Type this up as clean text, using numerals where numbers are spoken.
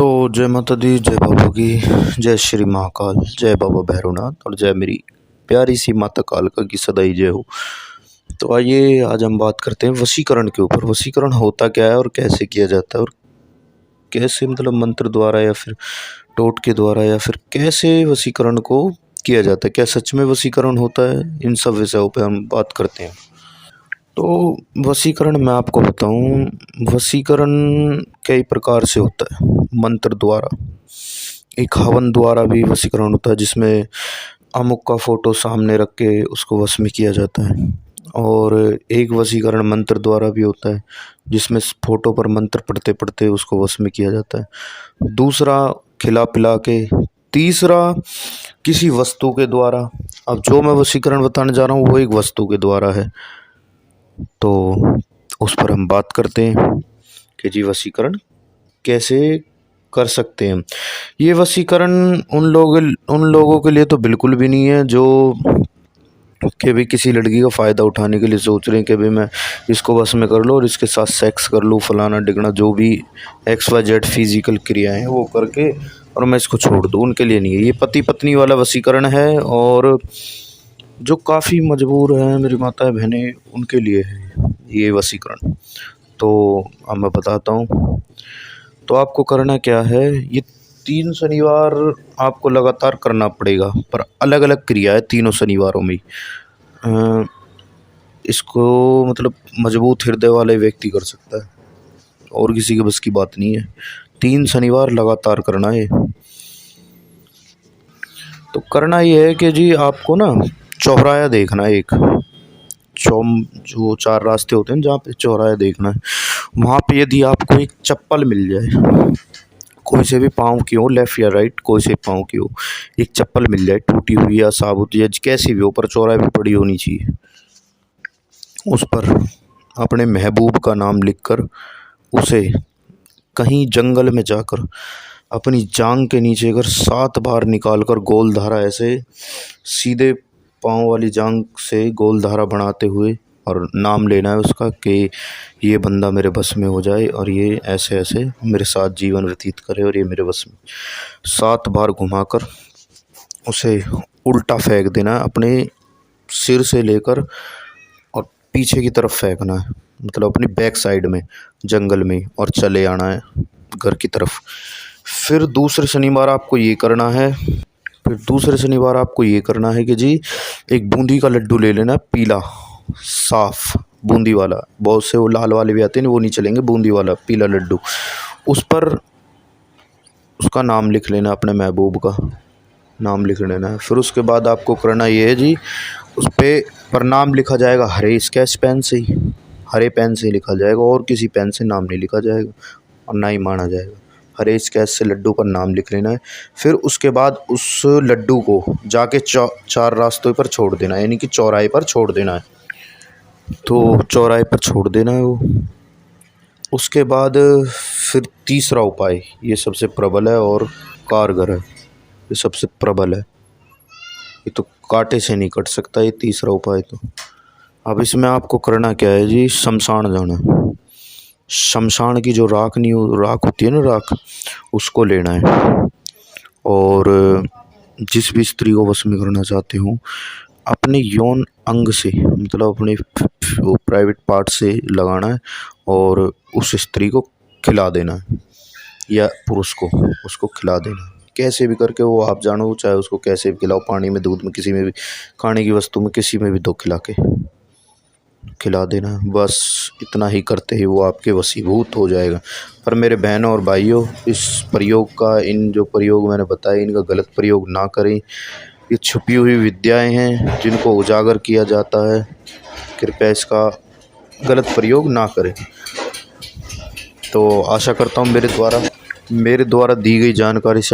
तो जय माता दी, जय बाबा की, जय श्री महाकाल, जय बाबा भैरवनाथ और जय मेरी प्यारी सी माता कालका की सदाई जय हो। तो आइए आज हम बात करते हैं वशीकरण के ऊपर। वशीकरण होता क्या है और कैसे किया जाता है और कैसे मतलब मंत्र द्वारा या फिर टोटके द्वारा या फिर कैसे वशीकरण को किया जाता है, क्या सच में वशीकरण होता है, इन सब विषयों पे हम बात करते हैं। तो वशीकरण मैं आपको बताऊं, वशीकरण कई प्रकार से होता है। मंत्र द्वारा, एक हवन द्वारा भी वशीकरण होता है जिसमें अमुक का फोटो सामने रख के उसको वश में किया जाता है। और एक वशीकरण मंत्र द्वारा भी होता है जिसमें फोटो पर मंत्र पढ़ते पढ़ते उसको वश में किया जाता है। दूसरा खिला पिला के। तीसरा किसी वस्तु के द्वारा। अब जो मैं वशीकरण बताने जा रहा हूँ वो एक वस्तु के द्वारा है, तो उस पर हम बात करते हैं कि जी वशीकरण कैसे कर सकते हैं। ये वशीकरण उन लोगों के लिए तो बिल्कुल भी नहीं है जो कि भी किसी लड़की का फ़ायदा उठाने के लिए सोच रहे हैं कि भाई मैं इसको बस में कर लूँ और इसके साथ सेक्स कर लूँ, फलाना डिगना जो भी XYZ फिजिकल क्रियाएं हैं वो करके और मैं इसको छोड़ दूँ। उनके लिए नहीं है, ये पति पत्नी वाला वशीकरण है। और जो काफ़ी मजबूर हैं मेरी माताएं बहनें, उनके लिए है ये वशीकरण। तो अब मैं बताता हूँ। तो आपको करना क्या है, ये 3 शनिवार आपको लगातार करना पड़ेगा, पर अलग अलग क्रिया है तीनों शनिवारों में। इसको मतलब मजबूत हृदय वाले व्यक्ति कर सकता है और किसी के बस की बात नहीं है। 3 शनिवार लगातार करना है। तो करना ये है कि जी आपको ना चौराया देखना है, एक जो 4 रास्ते होते हैं जहाँ पे चौराया देखना है, वहाँ पे यदि आपको एक चप्पल मिल जाए, कोई से भी पाँव की हो, लेफ़्ट या राइट, कोई से पाँव की हो, एक चप्पल मिल जाए टूटी हुई या साबुत या कैसी भी हो, पर चौराहे पे पड़ी होनी चाहिए। उस पर अपने महबूब का नाम लिखकर उसे कहीं जंगल में जाकर अपनी जांग के नीचे अगर 7 बार निकाल कर गोल धारा, ऐसे सीधे पाँव वाली जांग से गोल धारा बनाते हुए और नाम लेना है उसका कि ये बंदा मेरे बस में हो जाए और ये ऐसे ऐसे मेरे साथ जीवन व्यतीत करे और ये मेरे बस में। 7 बार घुमाकर उसे उल्टा फेंक देना है, अपने सिर से लेकर और पीछे की तरफ फेंकना है, मतलब अपनी बैक साइड में जंगल में, और चले आना है घर की तरफ। फिर दूसरे शनिवार आपको ये करना है कि जी एक बूंदी का लड्डू ले लेना, पीला साफ बूंदी वाला। बहुत से वो लाल वाले भी आते हैं, वो नहीं चलेंगे, बूंदी वाला पीला लड्डू। उस पर उसका नाम लिख लेना, अपने महबूब का नाम लिख लेना है। फिर उसके बाद आपको करना ये है जी, उस पर नाम लिखा जाएगा हरे स्केच पेन से ही, हरे पेन से ही लिखा जाएगा और किसी पेन से नाम नहीं लिखा जाएगा और ना ही माना जाएगा। हरे स्केच से लड्डू पर नाम लिख लेना है। फिर उसके बाद उस लड्डू को जाके 4 रास्तों पर छोड़ देना है, यानी कि चौराहे पर छोड़ देना है। तो चौराहे पर छोड़ देना है वो। उसके बाद फिर तीसरा उपाय, ये सबसे प्रबल है और कारगर है, ये सबसे प्रबल है, ये तो कांटे से नहीं कट सकता ये तीसरा उपाय। तो अब इसमें आपको करना क्या है जी, शमशान जाना। शमशान की जो राख होती है ना, राख, उसको लेना है। और जिस भी स्त्री को वश में करना चाहते हो, अपने यौन अंग से, मतलब अपने प्राइवेट पार्ट से लगाना है और उस स्त्री को खिला देना है या पुरुष को उसको खिला देना है। कैसे भी करके वो आप जानो, चाहे उसको कैसे भी खिलाओ, पानी में, दूध में, किसी में भी, खाने की वस्तु में, किसी में भी दो, खिला के खिला देना। बस इतना ही करते ही वो आपके वशीभूत हो जाएगा। पर मेरे बहनों और भाइयों, इस प्रयोग का, इन जो प्रयोग मैंने बताए, इनका गलत प्रयोग ना करें। ये छुपी हुई विद्याएं हैं जिनको उजागर किया जाता है, कृपया इसका गलत प्रयोग ना करें। तो आशा करता हूँ मेरे द्वारा दी गई जानकारी से